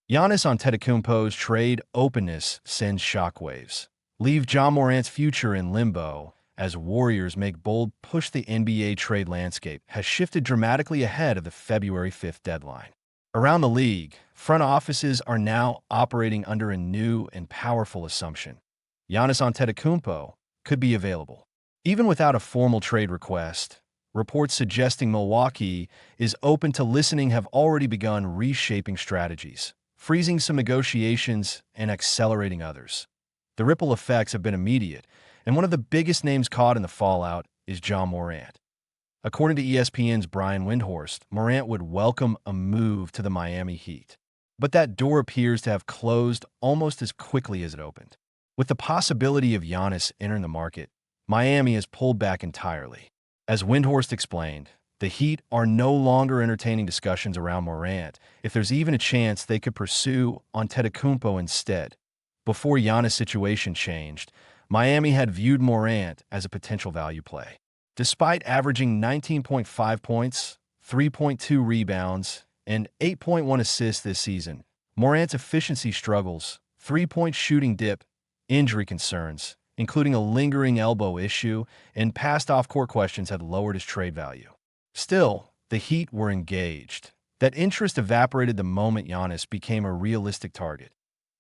Giannis Antetokounmpo's trade openness sends shockwaves. Leave Ja Morant's future in limbo as Warriors make bold push. The NBA trade landscape has shifted dramatically ahead of the February 5th deadline. Around the league, front offices are now operating under a new and powerful assumption. Giannis Antetokounmpo could be available. Even without a formal trade request, reports suggesting Milwaukee is open to listening have already begun reshaping strategies, freezing some negotiations and accelerating others. The ripple effects have been immediate, and one of the biggest names caught in the fallout is Ja Morant. According to ESPN's Brian Windhorst, Morant would welcome a move to the Miami Heat. But that door appears to have closed almost as quickly as it opened. With the possibility of Giannis entering the market, Miami has pulled back entirely. As Windhorst explained, the Heat are no longer entertaining discussions around Morant if there's even a chance they could pursue Antetokounmpo instead. Before Giannis' situation changed, Miami had viewed Morant as a potential value play. Despite averaging 19.5 points, 3.2 rebounds, and 8.1 assists this season, Morant's efficiency struggles, three-point shooting dip, injury concerns, including a lingering elbow issue, and past off-court questions had lowered his trade value. Still, the Heat were engaged. That interest evaporated the moment Giannis became a realistic target.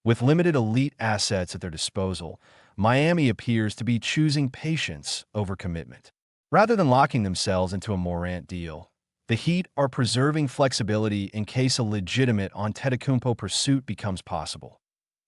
With limited elite assets at their disposal, Miami appears to be choosing patience over commitment. Rather than locking themselves into a Morant deal, the Heat are preserving flexibility in case a legitimate Antetokounmpo pursuit becomes possible.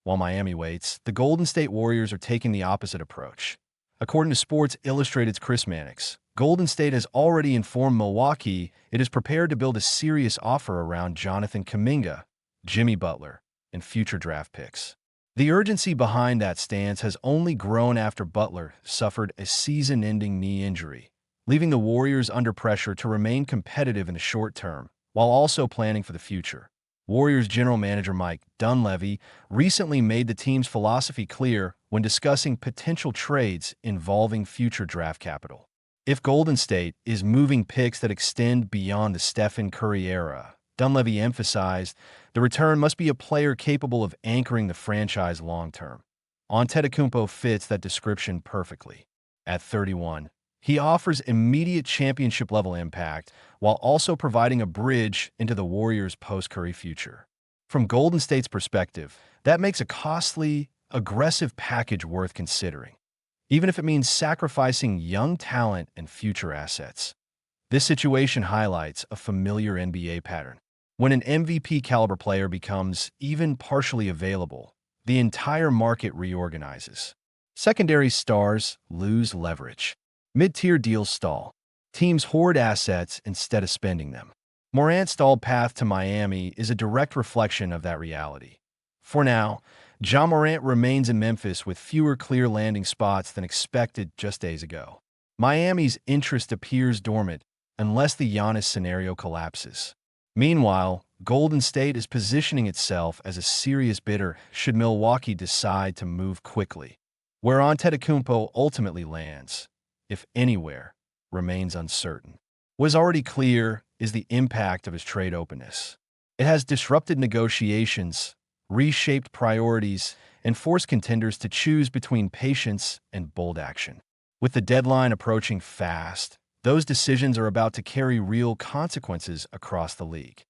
While Miami waits, the Golden State Warriors are taking the opposite approach. According to Sports Illustrated's Chris Mannix, Golden State has already informed Milwaukee it is prepared to build a serious offer around Jonathan Kuminga, Jimmy Butler, and future draft picks. The urgency behind that stance has only grown after Butler suffered a season-ending knee injury, leaving the Warriors under pressure to remain competitive in the short term, while also planning for the future. Warriors general manager Mike Dunleavy recently made the team's philosophy clear when discussing potential trades involving future draft capital. If Golden State is moving picks that extend beyond the Stephen Curry era, Dunleavy emphasized, the return must be a player capable of anchoring the franchise long-term. Antetokounmpo fits that description perfectly. At 31, he offers immediate championship-level impact while also providing a bridge into the Warriors' post-Curry future. From Golden State's perspective, that makes a costly, aggressive package worth considering, even if it means sacrificing young talent and future assets. This situation highlights a familiar NBA pattern. When an MVP-caliber player becomes even partially available, the entire market reorganizes. Secondary stars lose leverage. Mid-tier deals stall. Teams hoard assets instead of spending them. Morant's stalled path to Miami is a direct reflection of that reality. For now, Ja Morant remains in Memphis with fewer clear landing spots than expected just days ago. Miami's interest appears dormant unless the Giannis scenario collapses. Meanwhile, Golden State is positioning itself as a serious bidder should Milwaukee decide to move quickly. Where Antetokounmpo ultimately lands, if anywhere, remains uncertain. What is already clear is the impact of his trade openness. It has disrupted negotiations, reshaped priorities, and forced contenders to choose between patience and bold action. With the deadline approaching fast, those decisions are about to carry real consequences across the league.